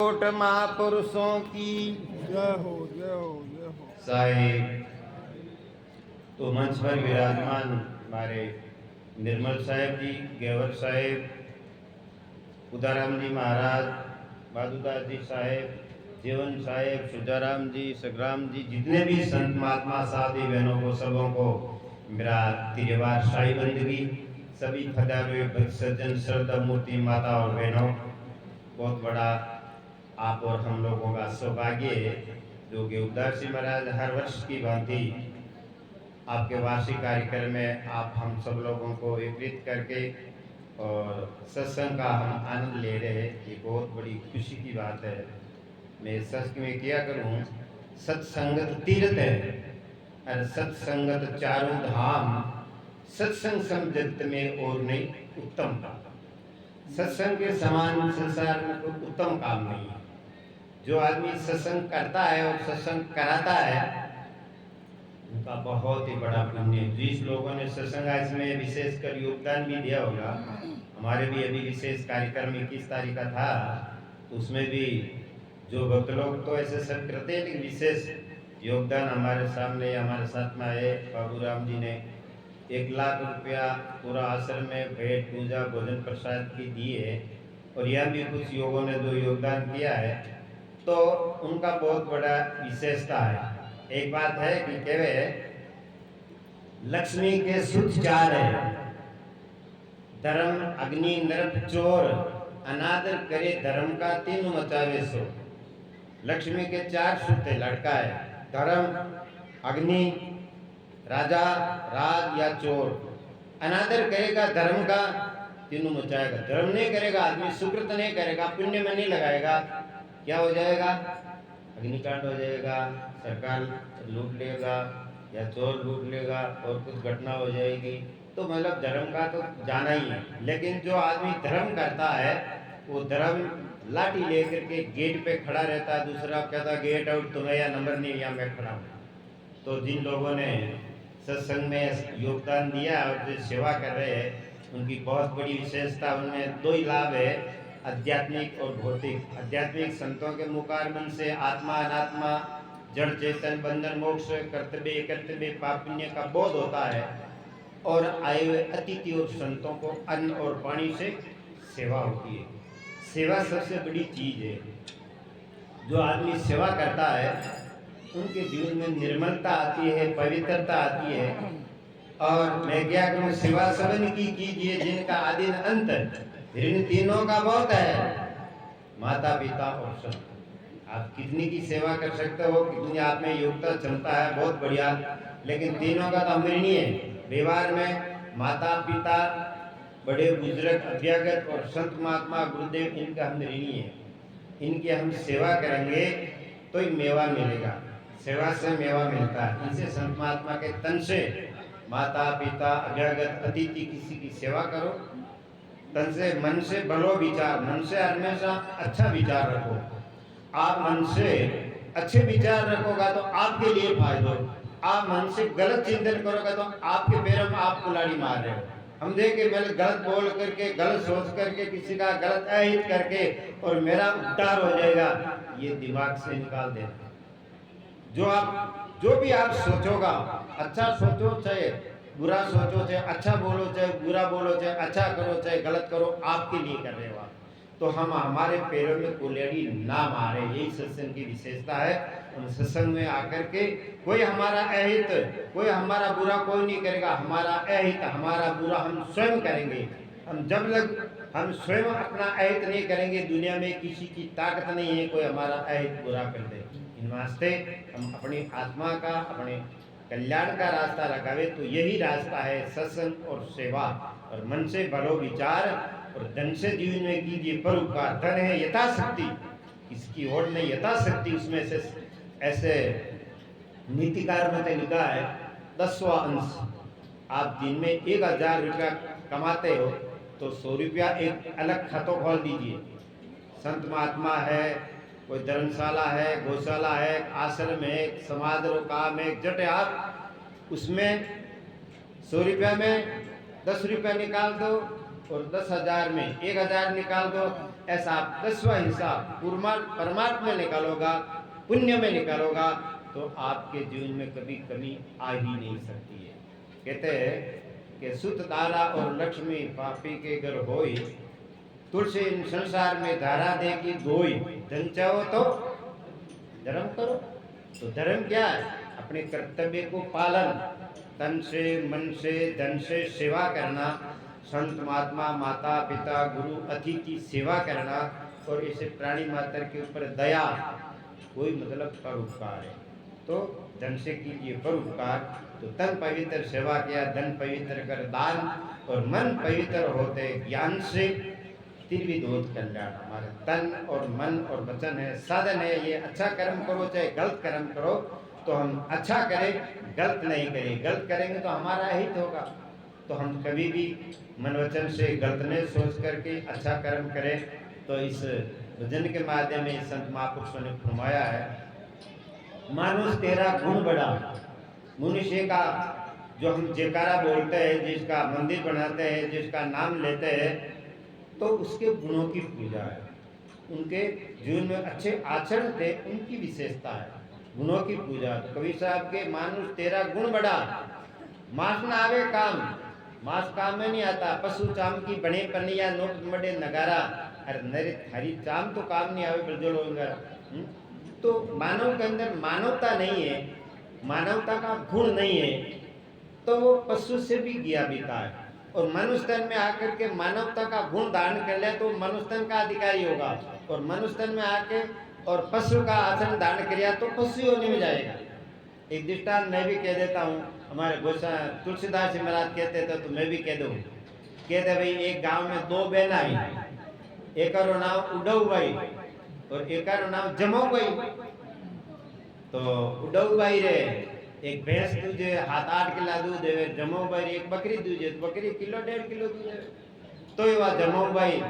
Coat महापुरुषों की जय हो जय हो जय हो। साहेब तो मंच पर विराजमान हमारे निर्मल साहेब जी, गेवर साहेब, उदाराम जी महाराज, माधुदास जी साहेब, जीवन साहेब, सुजाराम जी, सग्राम जी, जितने भी संत महात्मा साथी बहनों को सबों को मेरा तिरवार शाही बंदगी, सभी पधारे भक्त सज्जन श्रद्धा मूर्ति माता और बहनों, बहुत बड़ा आप और हम लोगों का सौभाग्य है जो कि उदासी महाराज हर वर्ष की भांति आपके वार्षिक कार्यक्रम में आप हम सब लोगों को एकत्रित करके और सत्संग का हम आनंद ले रहे हैं। ये बहुत बड़ी खुशी की बात है। मैं सत्संग में क्या करूं, सत्संगत तीर्थ है और सत्संगत चारों धाम, सत्संग सम जगत में और नहीं उत्तम का। सत्संग के समान संसार में कोई उत्तम काम नहीं है। जो आदमी सत्संग करता है और सत्संग कराता है उनका बहुत ही बड़ा पुण्य है। जिस लोगों ने सत्संग इसमें विशेषकर योगदान भी दिया होगा, हमारे भी अभी विशेष कार्यक्रम 21 तारीख का था, तो उसमें भी जो भक्त लोग तो ऐसे सब करते हैं, लेकिन विशेष योगदान हमारे सामने हमारे साथ में आए बाबूराम जी ने 1 लाख रुपया पूरा आश्रम में भेंट पूजा भोजन प्रसाद की दिए, और यह भी कुछ लोगों ने जो योगदान किया है तो उनका बहुत बड़ा विशेषता है। एक बात है कि कहे लक्ष्मी के सुख चार है, धर्म अग्नि नरक चोर, अनादर करे धर्म का तीन मचावे सो। लक्ष्मी के 4 सुख है, लड़का है, धर्म, अग्नि, राजा, राज या चोर। अनादर करेगा धर्म का तीनों मचाएगा। धर्म नहीं करेगा आदमी, सुकृत नहीं करेगा, पुण्य में नहीं लगाएगा, क्या हो जाएगा? अग्निकांड हो जाएगा, सरकार लूट लेगा या चोर लूट लेगा और कुछ घटना हो जाएगी। तो मतलब धर्म का तो जाना ही है। लेकिन जो आदमी धर्म करता है वो धर्म लाठी लेकर के गेट पे खड़ा रहता है, दूसरा कहता गेट आउट, तुम्हें या नंबर नहीं, या मैं खड़ा हूँ। तो जिन लोगों ने सत्संग में योगदान दिया और जो सेवा कर रहे हैं उनकी बहुत बड़ी विशेषता, उनमें 2 ही लाभ है, आध्यात्मिक और भौतिक। आध्यात्मिक संतों के मुखारबंद से आत्मा अनात्मा जड़ चेतन बंधन मोक्ष कर्तव्य कर्तव्य पाप पुण्य का बोध होता है, और आए हुए अतिथि और संतों को अन्न और पानी से सेवा होती है। सेवा सबसे बड़ी चीज है। जो आदमी सेवा करता है उनके जीवन में निर्मलता आती है, पवित्रता आती है। और मैं क्या कहूँ, सेवा सबन की कीजिए जिनका आदि अंत, इन तीनों का बहुत है, माता पिता और संत। आप कितनी की सेवा कर सकते हो, कितनी आप में योग्यता क्षमता है, बहुत बढ़िया, लेकिन तीनों का तो अमरणीय है। व्यवहार में माता पिता, बड़े बुजुर्ग अभ्यागत और संत महात्मा गुरुदेव, इनका हम ऋणी है। इनकी हम सेवा करेंगे तो ही मेवा मिलेगा, सेवा से मेवा मिलता है। इनसे संत महात्मा के तन से माता पिता अभ्यागत अतिथि किसी की सेवा करो, तन से मन से भलो विचार, मन से हमेशा अच्छा विचार रखो। आप मन से अच्छे विचार रखोगा तो आपके लिए फायदा। आप मन से गलत चिंतन करोगे तो आपके पैरों में आप कुल्हाड़ी मार रहे हो। हम देखे पहले गलत बोल करके, गलत सोच करके, किसी का गलत अहित करके और मेरा उद्धार हो जाएगा, ये दिमाग से निकाल देना। जो भी आप सोचोगा, अच्छा सोचो चाहे बुरा सोचो, चाहे अच्छा बोलो चाहे बुरा बोलो, चाहे अच्छा करो चाहे गलत करो, आपके लिए कर रहे हो आप। तो हम हमारे पैरों में कुल्हाड़ी ना मारे, यही सत्संग की विशेषता है। उन सत्संग में आकर के कोई हमारा अहित, कोई हमारा बुरा कोई नहीं करेगा। हमारा अहित, हमारा बुरा हम स्वयं करेंगे। हम जब तक हम स्वयं अपना अहित नहीं करेंगे, दुनिया में किसी की ताकत नहीं है कोई हमारा अहित बुरा कर दे। इन वास्ते हम अपनी आत्मा का, अपने कल्याण का रास्ता लगावे, तो यही रास्ता है सत्संग और सेवा। और मन से भलो विचार और धन से जीवन में कीजिए परोपकार। धन है यथाशक्ति, इसकी ओर नहीं यथाशक्ति, उसमें से ऐसे नीतिकार में लिखा है 10वां अंश। आप दिन में 1000 रुपया कमाते हो तो 100 रुपया एक अलग खातों खोल दीजिए। संत महात्मा है, कोई धर्मशाला है, गौशाला है, आश्रम है, समाज काम है, जट, आप उसमें 100 रुपया में 10 रुपया निकाल दो और 10,000 में 1,000 निकाल दो। ऐसा आप 10वां हिस्सा परमात्मा निकालोगा, पुण्य में निकालोगा, तो आपके जीवन में कभी कमी आ ही नहीं सकती है। कहते हैं कि सुत तारा और लक्ष्मी पापी के घर होई, तुलसी इन संसार में धारा देगी धोई, धन चाहो तो धर्म करो। तो धर्म क्या है? अपने कर्तव्य को पालन, तन से, मन से, धन से सेवा करना, संत महात्मा, माता पिता, गुरु अतिथि सेवा करना, और इसे प्राणी मात्र के ऊपर दया, कोई मतलब परोपकार है। तो धन से कीजिए परोपकार, तो तन पवित्र सेवा किया, धन पवित्र कर दान, और मन पवित्र होते ज्ञान से त्रिविधोत कल्याण। हमारे तन और मन और वचन है, साधन है। ये अच्छा कर्म करो चाहे गलत कर्म करो, तो हम अच्छा करें, गलत नहीं करें। गलत करेंगे तो हमारा हित होगा। तो हम कभी भी मन वचन से गलत नहीं सोच करके अच्छा कर्म करें। तो इस भजन के माध्यम में संत महापुरुषों ने फरमाया है, मानुष तेरा गुण बड़ा। मनुष्य का जो हम जयकारा बोलते हैं, जिसका मंदिर बनाते हैं, जिसका नाम लेते हैं, तो उसके गुणों की पूजा है। उनके जीवन में अच्छे आचरण थे, उनकी विशेषता है, गुणों की पूजा। तो कवि साहब के मानुष तेरा गुण बड़ा, मास न आवे काम, मास काम में नहीं आता। पशु चाम की बने पनिया, नोट मडे नगारा, अरे नरे थारी चाम तो काम नहीं आवे बजोलो वगैरह। तो मानव के अंदर मानवता नहीं है, मानवता का गुण नहीं है, तो वो पशु से भी गिया बीता है। और मनुष्य तन में आकर के मानवता का गुण धारण कर ले तो मनुष्य तन का अधिकारी होगा, और मनुष्य तन में आके और पशु का आचरण धारण किया तो पशु होने में जाएगा। एक दृष्टांत मैं भी कह देता हूँ। हमारे गोसा तुलसीदास जी महाराज कहते थे, तो मैं भी कह दूँ। कहते भाई, एक गांव में दो बहन आई, एक का नाम उडऊ भाई और एक का नाम जमऊ भाई। तो उडऊ भाई रे एक भैंस दूजे 7-8 किलो दूध देवे, जमऊ भाई एक बकरी दूजे, तो बकरी किलो 1.5 किलो दूध देवे। तो ये जमऊ भाई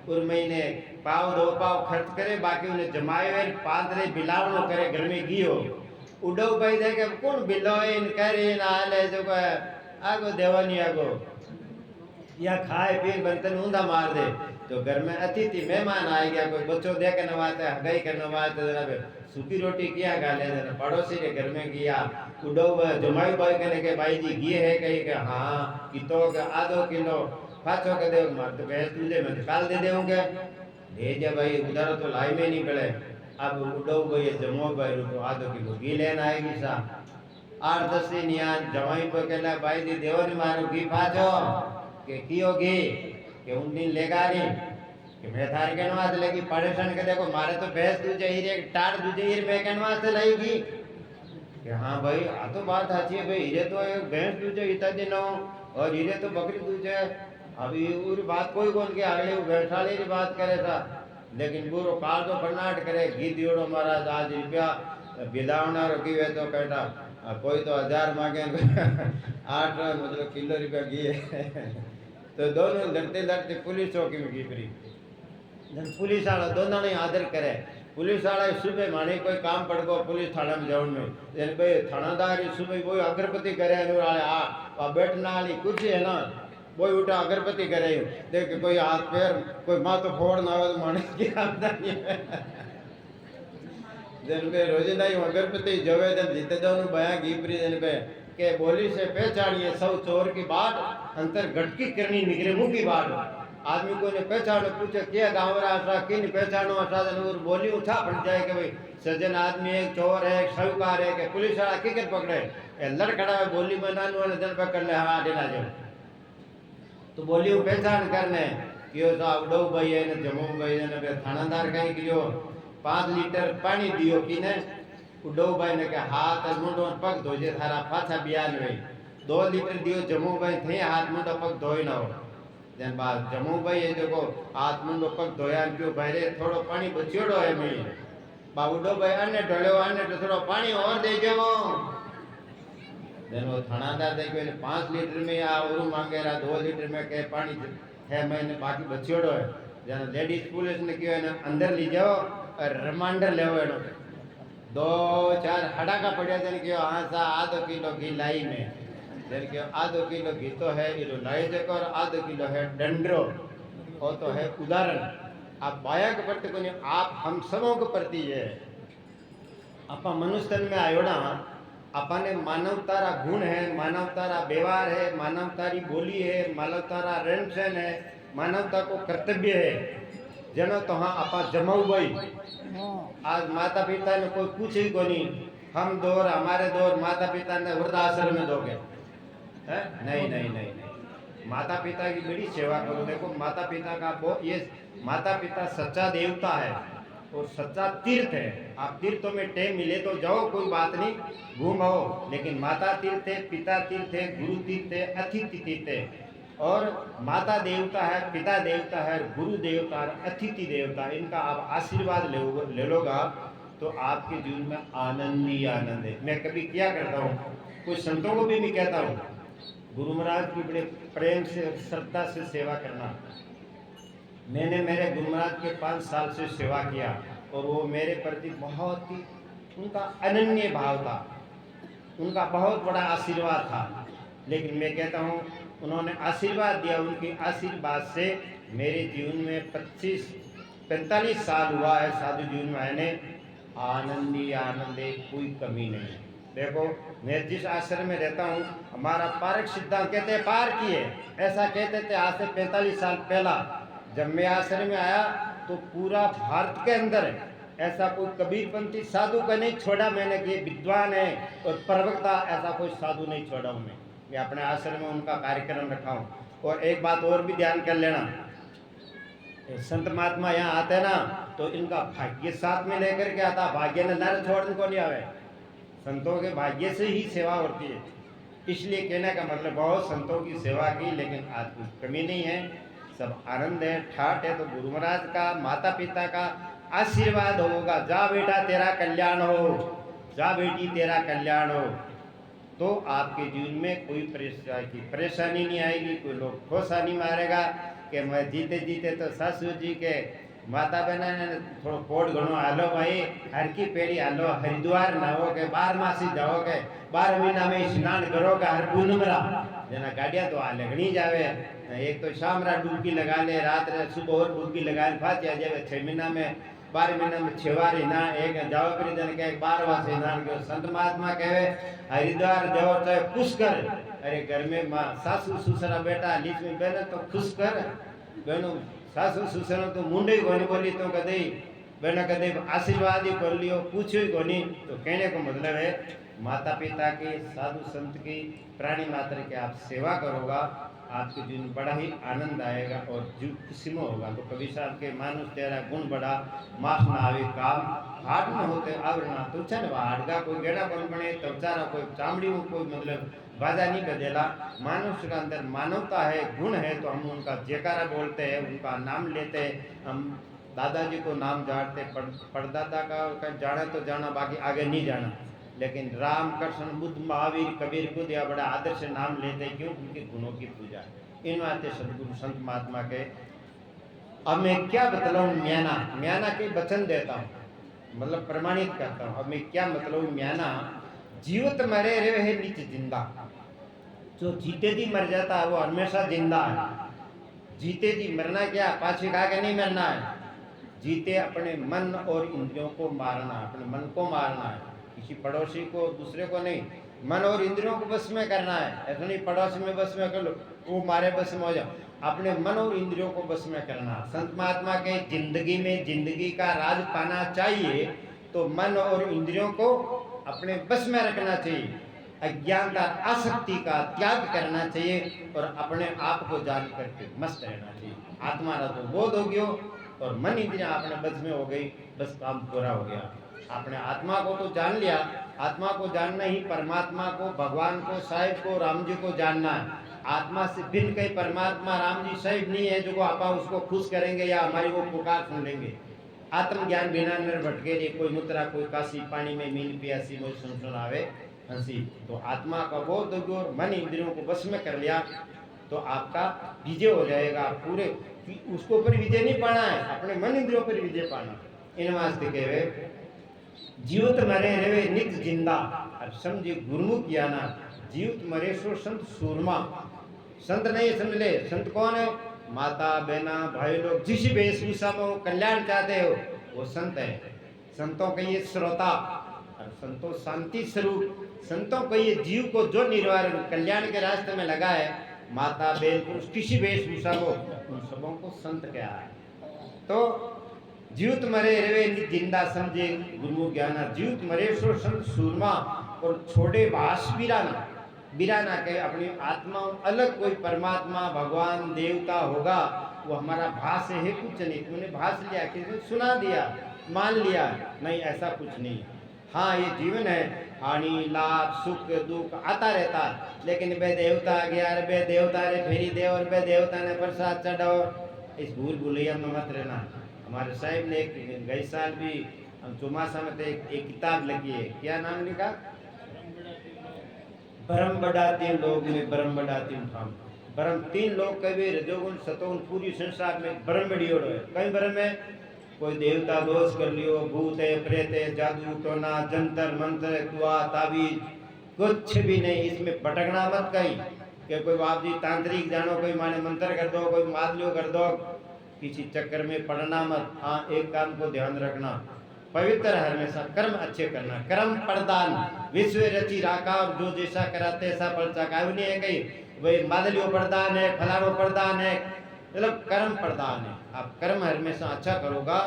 उर महीने पाव 2 पाव खर्च करे, बाकी उन्हें जमाए हुए 5 रे बिलावनो करे, घर में घियो। उडऊ भाई देखे कौन बिलोए इन करे ना ले, जो आगो देवानी आगो या खाए पी बर्तन ऊंधा मार दे। तो घर में अतिथि मेहमान आ गया, कोई बच्चों दे के नवाते, हगाई के नवाते, जरा सूखी रोटी किया गाले, पड़ोसी के घर में गया। उडो जमाई भाई कहने के भाई जी घी है, कही के हाँ कि तो आधो किलो पाछो के दे, मार तो भैंस तुझे मैं निकाल दे देंगे, ले जा भाई, उधर तो लाई में नहीं पड़े। अब उडो भाई जमो भाई तो आधो किलो घी लेना आएगी सा 8-10 दिन यहाँ जमाई पर कहला भाई जी देव ने मारो घी पाछो के कियो घी के उन दिन लेगा नहीं कि मैं थारे के नवाज लेगी परेशान के देखो मारे तो भैंस दूजे हीरे टाड़ दूजे हीरे मैं के नवाज से लाएगी कि हाँ भाई आ तो बात अच्छी है भाई, हीरे तो एक भैंस दूजे इतना दिनों और हीरे तो बकरी दूजे। अभी पूरी बात कोई कौन के अगले बैठाले की बात करे था, लेकिन बुरो काल तो फरनाट करे घी दियोड़ो महाराज आज रुपया बिलावना रखी हुए तो कहता कोई तो 1000 मांगे 8 मतलब किलो रुपया घी है। तो दोनों लड़ते लड़ते पुलिस चौकी में घी पड़ी। पुलिस वाला दोनों ने आदर करे। पुलिस वाला सुबह माने कोई काम पड़ गो पुलिस थाना में जाऊन में, यानी भाई थानादार सुबह वो अगरबत्ती करे आ बैठना वाली कुर्सी है ना, वो उठा अगरबत्ती करे, देख कोई हाथ पैर कोई माँ तो फोड़ ना हो तो माने की आमदनी है। जन पे रोजिंदा ही अगरबत्ती जवे जन जीते जाओ बया घीपरी जन पे के बोली से पहचानिए सब चोर की बात, अंतर घटकी करनी निकले मुंह की बात। आदमी को ने पहचानो पूछे क्या गाँव रास्ता किन पहचानो आशा जन बोली उठा पड़ जाए कि भाई सज्जन आदमी है, चोर है, साहूकार है, कि पुलिस वाला किकर पकड़े लड़खड़ा है बोली में नानू वाले जन पकड़ ले हाँ देना जाओ। तो बोली पहचान करने कियो साहब उडो भाई है ने जमो भाई ने थानादार कहीं कियो 5 लीटर पानी दियो किने उडो भाई ने के हाथ मुंडो पग धोजे थारा पाछा बियान में 2 लीटर दियो जमो भाई थे हाथ मुंडो पग धोई ना हो। जन बात जमो भाई है देखो हाथ मुंडो पग धोया क्यों भाई थोड़ो पानी बचियोड़ो है मैं बा उडो भाई अन्य ढळ्यो अन्य तो थोड़ो पानी और दे देवो। वो थानादार देखो 5 लीटर में या और मांगे रहा 2 लीटर में के पानी है मैंने बाकी बचियोड़ो है। जन लेडीज पुलिस ने क्यों है ना अंदर ली जाओ और रिमांडर ले 2-4 हड़ा का पड़िया जन क्यों हाँ सा आधो किलो घी लाई में जन क्यों आधो किलो घी तो है इरो लाई जको और आधो किलो है डंडरो वो तो है उदाहरण। आप बाया के प्रति को नहीं, आप हम सबों के प्रति है। आप मनुष्य तन में आयोड़ा अपने मानवता रा गुण है, मानवता रा व्यवहार है, मानवता री बोली है, मानवता रा रहन सहन है, मानवता को कर्तव्य है। जनो तो हाँ आपा जमाऊ भाई आज माता पिता ने कोई पूछे ही को नहीं, हम दौर हमारे दौर माता पिता ने वृद्धाश्रम में दोगे है? नहीं नहीं नहीं नहीं, माता पिता की बड़ी सेवा करो। देखो माता पिता का बहुत, ये माता पिता सच्चा देवता है और सच्चा तीर्थ है। आप तीर्थों में टेम मिले तो जाओ, कोई बात नहीं, घूम आओ, लेकिन माता तीर्थ है, पिता तीर्थ है, गुरु तीर्थ है, अतिथि तीर्थ है। और माता देवता है, पिता देवता है, गुरु देवता है, अतिथि देवता है। इनका आप आशीर्वाद ले लोगा तो आपके जीवन में आनंद ही आनंद है। मैं कभी क्या करता हूँ, कुछ संतों को भी मैं कहता हूँ, गुरु महाराज की बड़े प्रेम से श्रद्धा से सेवा करना। मैंने मेरे गुरु महाराज के 5 साल से सेवा किया और वो मेरे प्रति बहुत ही, उनका अनन्य भाव था, उनका बहुत बड़ा आशीर्वाद था। लेकिन मैं कहता हूँ उन्होंने आशीर्वाद दिया, उनके आशीर्वाद से मेरे जीवन में 45 साल हुआ है साधु जीवन में, मैंने आनंद ही आनंद है, कोई कमी नहीं। देखो मैं जिस आश्रम में रहता हूँ, हमारा पारक सिद्धांत कहते हैं पार किए, ऐसा कहते थे आज से 45 साल पहला। जब मैं आश्रम में आया तो पूरा भारत के अंदर ऐसा कोई कबीरपंथी साधु का नहीं छोड़ा मैंने कि विद्वान है और प्रवक्ता, ऐसा कोई साधु नहीं छोड़ा हूँ मैं अपने आश्रम में उनका कार्यक्रम रखा हूँ। और एक बात और भी ध्यान कर लेना, संत महात्मा यहाँ आते ना तो इनका भाग्य साथ में लेकर के आता, भाग्य ने नर छोड़ने को नहीं आवे, संतों के भाग्य से ही सेवा होती है। इसलिए कहने का मतलब बहुत संतों की सेवा की, लेकिन आज कुछ कमी नहीं है, सब आनंद है, ठाट है। तो गुरु महाराज का, माता पिता का आशीर्वाद होगा, जा बेटा तेरा कल्याण हो, जा बेटी तेरा कल्याण हो, तो आपके जीवन में कोई परेशानी नहीं आएगी। कोई लोग ठोसा नहीं मारेगा कि मैं जीते जीते तो सासू जी के माता बहना ने थोड़ा कोट घणो हालो भाई, हर की पेड़ी हालो, हरिद्वार नहाओगे, 12 मासी जाओगे, 12 महीना में स्नान करोगे, हर पूनमरा जना गाड़िया तो आ लगनी जावे। एक तो शाम रात डुबकी लगा ले, रात सुबह और डुबकी लगा ले, फात आ जावे। 6 महीना में 12 महीना में 6 बार ना एक जाओ कर जन के 12वां से स्नान करो। संत महात्मा कहे हरिद्वार जाओ चाहे पुष्कर, अरे घर में माँ सासू ससुरा बेटा लीच में बहन तो खुश कर, बहनों सासू ससुरा तो मुंडे कोनी बोली तो कदे बहन कदे आशीर्वाद ही कर लियो, पूछो ही कोनी। तो कहने को मतलब है माता पिता के, साधु संत की, प्राणी मात्र की आप सेवा करोगा, आपके जीवन में बड़ा ही आनंद आएगा और जीव खुशी में होगा। तो कभी साहब के मानुष तेरा गुण बड़ा, माफ ना आवे काम, हाट में होते आवरणा तो चल हाडगा कोई गेड़ा बन बने तब चारा कोई चामड़ी में कोई मतलब बाजा नहीं बदला। मानुष का अंदर मानवता है, गुण है, तो हम उनका जयकारा बोलते हैं, उनका नाम लेते हैं। हम दादाजी को नाम जानते, परदादा का जाना तो जाना, बाकी आगे नहीं जाना, लेकिन राम कृष्ण बुद्ध महावीर कबीर को दिया बड़ा आदर से नाम लेते, क्यों? उनके गुणों की पूजा। इन आते सदगुरु संत महात्मा के। अब मैं क्या बतलाऊं, म्याना के वचन देता हूँ, मतलब प्रमाणित करता हूँ। अब मैं क्या मतलब म्याना, जीवत मरे रहे है नित जिंदा, जो जीते जी मर जाता है वो हमेशा जिंदा है। जीते जी मरना क्या, पाछे खा के नहीं मरना है। जीते अपने मन और इंद्रियों को मारना, अपने मन को मारना है, किसी पड़ोसी को, दूसरे को नहीं। मन और इंद्रियों को बस में करना है, ऐसा नहीं पड़ोसी में बस में कर लो, वो मारे बस में हो जाओ। अपने मन और इंद्रियों को बस में करना। संत महात्मा के जिंदगी में जिंदगी का राज पाना चाहिए तो मन और इंद्रियों को अपने बस में रखना चाहिए, अज्ञानता आसक्ति का त्याग करना चाहिए और अपने आप को जान करके मस्त रहना चाहिए। आत्मा का तो बोध हो गया और मन इंद्रियां अपने बस में हो गई, बस काम पूरा हो गया। आपने आत्मा को तो जान लिया, आत्मा को जानना ही परमात्मा को, भगवान को, साहिब को, राम जी को जानना है। आत्मा से भिन्न कहीं परमात्मा राम जी साहिब नहीं है जो आप उसको खुश करेंगे या हमारी वो पुकार सुन लेंगे। आत्मज्ञान बिना नर भटके रे, कोई मुद्रा कोई काशी, पानी में मील पियासी मोई सुन सुनावे हंसी। तो आत्मा का बोध और मन इंद्रियों को बस में कर लिया तो आपका विजय हो जाएगा। पूरे उसको ऊपर विजय नहीं पाना है, अपने मन इंद्रियों पर विजय पाना। इन वास्ते कहे जीवत मरे रहे नित जिंदा, और समझे गुरुमुख किया ना, जीवत मरे सो संत सूरमा। संत नहीं समझ ले, संत कौन है? माता बहना भाई लोग जिस वेशभूषा में वो कल्याण चाहते हो वो संत है। संतों का ये श्रोता और संतों शांति स्वरूप, संतों को ये जीव को जो निर्वाण कल्याण के रास्ते में लगा है, माता बहन पुरुष किसी वेशभूषा को, उन सबों को संत कहा है। तो जीवित मरे रवे जिंदा समझे गुरु ज्ञाना, जीवित मरे सो संत सूरमा और छोड़े भाष बिराना। बिराना के अपनी आत्मा अलग कोई परमात्मा भगवान देवता होगा, वो हमारा भाष है कुछ नहीं। तुमने भाष लिया, किसी सुना दिया, मान लिया, नहीं ऐसा कुछ नहीं। हाँ ये जीवन है, हानि लाभ सुख दुख आता रहता, लेकिन बे देवता आ गया, बे देवता ने फेरी दे और बे देवता ने प्रसाद चढ़ाओ, इस भूल भुलैया में मत रहना। हमारे साहब ने गए साल भी हम चौमासा में तो एक किताब लिखी है, क्या नाम लिखा? ब्रह्म बढ़ाती लोग में ब्रह्म बढ़ाती ठाम। ब्रह्म तीन लोग कभी रजोगुण सतोगुण पूरी संसार में ब्रह्म बढ़ियोड़ो है। कई ब्रह्म है, कोई देवता दोष कर लियो, भूत है प्रेत है जादू टोना जंतर मंत्र कुआ ताबीज कुछ भी नहीं। इसमें भटकना मत कहीं कि कोई बाप जी तांत्रिक जानो, कोई माने मंत्र कर दो, कोई मादलियो कर दो, किसी चक्कर में पड़ना मत। हाँ एक काम को ध्यान रखना, पवित्र हमेशा कर्म अच्छे करना। कर्म प्रदान विश्व रची राका, और जो जैसा कराते ऐसा पर्चा का नहीं है कहीं वही मादलियो प्रदान है फलानो प्रदान है, मतलब कर्म प्रदान है। आप कर्म हमेशा अच्छा करोगा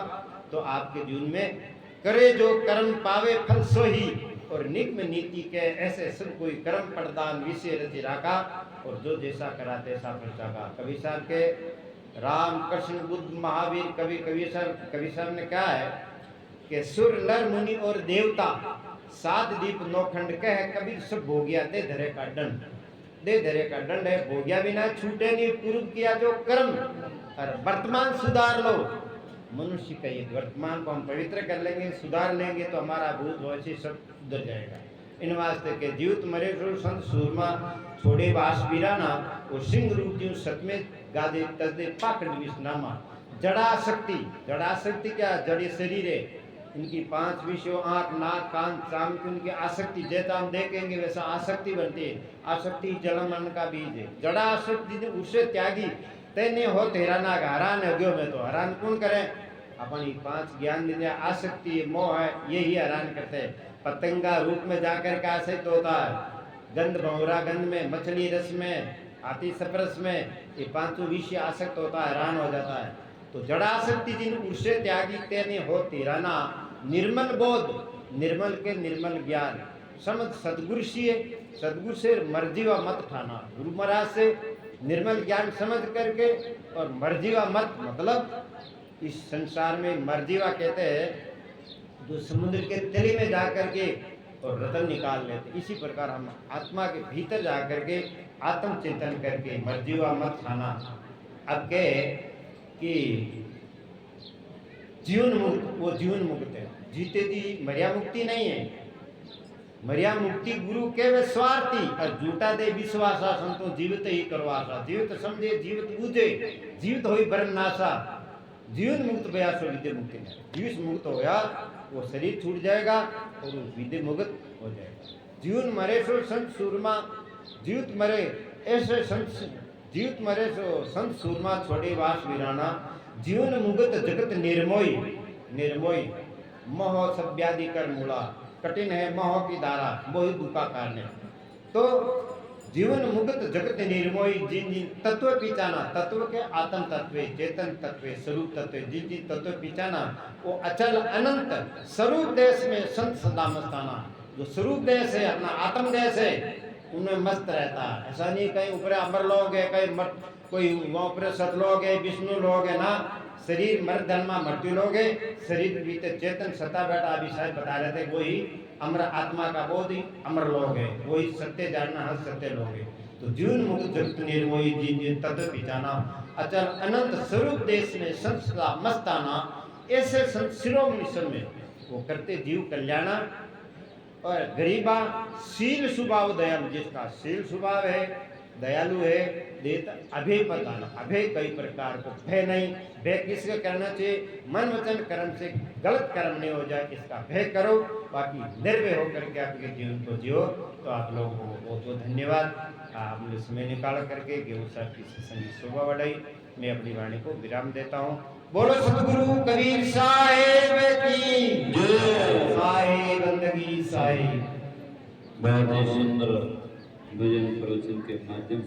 तो आपके जीवन में करे जो कर्म पावे फल सो ही, और निग्म नीति के ऐसे सब कोई कर्म प्रदान विषय रचि राखा, और जो जैसा कराते ऐसा पर्चा का। कवि साहब के राम कृष्ण बुद्ध महावीर कवि साहब ने कहा है कि सुर नर मुनि और देवता सात दीप नौखंड कह, कबीर सब भोगिया दे धरे का दंड। दे धरे का दंड है, भोगिया बिना छूटे नहीं, पूर्व किया जो कर्म और वर्तमान सुधार लो। मनुष्य का ये वर्तमान को हम पवित्र कर लेंगे, सुधार लेंगे तो हमारा भूत भविष्य सब सुधर जाएगा। इन वास्ते के जीवित मरे संत सूरमा छोड़े वास बिराना, वो सिंह रूप जीव सतमे गादे तजदे पाकड़ विष्णामा। जड़ा शक्ति क्या? जड़ी शरीर है, इनकी पांच विषयों आंख नाक कान चाम की उनकी आसक्ति, जैसा हम देखेंगे वैसा आसक्ति बनती है। आसक्ति जन्म मरण का बीज है। जड़ा आसक्ति उससे त्यागी तेने हो तेरा नाग हरान है गयो में, तो हरान कौन करे? अपनी पांच ज्ञान इंद्रिया आसक्ति मोह है, यही हरान करते हैं। पतंगा रूप में जाकर के आसक्त होता है, गंध भंवरा गंध में, मछली रस में, हाथी सपरस में, ये पांचों विषय आसक्त होता है, हैरान हो जाता है। तो जड़ाशक्ति जिन उससे त्यागी तेने हो तेरा ना निर्मल बोध, निर्मल के निर्मल ज्ञान समझ सदगुरु से मर्जी व मत ठाना। गुरु महाराज से निर्मल ज्ञान समझ करके, और मर्जी व मत मतलब इस संसार में मर्जी व कहते हैं जो समुद्र के तले में जाकर के और रतन निकाल लेते। इसी प्रकार हम आत्मा के भीतर जाकर के आत्म चिंतन करके मर्जी व मत खाना। अब के कि जीवन मुक्त, वो जीवन मुक्त है, जीते जी मर्या मुक्ति नहीं है। मर्या मुक्ति गुरु के वे स्वार्थी और झूठा दे विश्वासा संतो जीवित ही करवासा। जीवित समझे जीवित बूझे, जीवित होई ब्रह्म नासा। जीवन मुक्त भया सो विद्या मुक्ति नहीं। जीवन मुक्त होया वो शरीर छूट जाएगा और वो विद्या मुक्त हो जाएगा। जीवन मरे सो संत सूरमा, जीवित मरे ऐसे संत, जीवित मरे सो संत सूरमा छोड़े वास वीराना। जीवन मुक्त जगत निर्मोही मोह सब व्याधि कर मूला। कठिन है मोह की धारा, मोहि दुखा कारण। तो जीवन मुक्त जगत निर्मोही, जिन जिन तत्व पहचाना, तत्व के आत्म तत्व चेतन तत्व स्वरूप तत्व, जिन जिन तत्व पहचाना वो अचल अनंत स्वरूप देश में संत सदा मस्ताना। जो स्वरूप देश है अपना आत्म देश है उनमें मस्त रहता है। ऐसा नहीं कहीं ऊपर अमर लोग है, कहीं कोई वहाँ ऊपर सतलोग है विष्णु लोग है ना। शरीर मर्द धर्मा मृत्यु लोग है, शरीर बीते चेतन सता बैठा। अभी शायद बता रहे थे वही अमर आत्मा का बोध ही अमर लोग है, वही सत्य जानना हर सत्य लोग है। तो जीवन मुक्त जगत निर्मोही, जिन जिन तत्व पहचाना अचल अनंत स्वरूप देश में संत सदा मस्ताना। ऐसे संत शिरोमणि में वो करते जीव कल्याणा। और गरीबा शील स्वभाव दयालु, जिसका शील स्वभाव है दयालु है, देता अभय पताना। अभय कई प्रकार को भय नहीं। भय किसका करना चाहिए? मन वचन कर्म से गलत कर्म नहीं हो जाए इसका भय करो, बाकी निर्भय होकर के आपके जीवन को जियो। तो आप लोगों को बहुत बहुत धन्यवाद। आपने समय निकाल करके गेहूँ साहब की सत्संग शोभा बढ़ाई। मैं अपनी वाणी को विराम देता हूँ। बोलो सतगुरु कबीर साहेब की जय। साई बंदगी साई। बहुत ही सुंदर भजन प्रवचन के माध्यम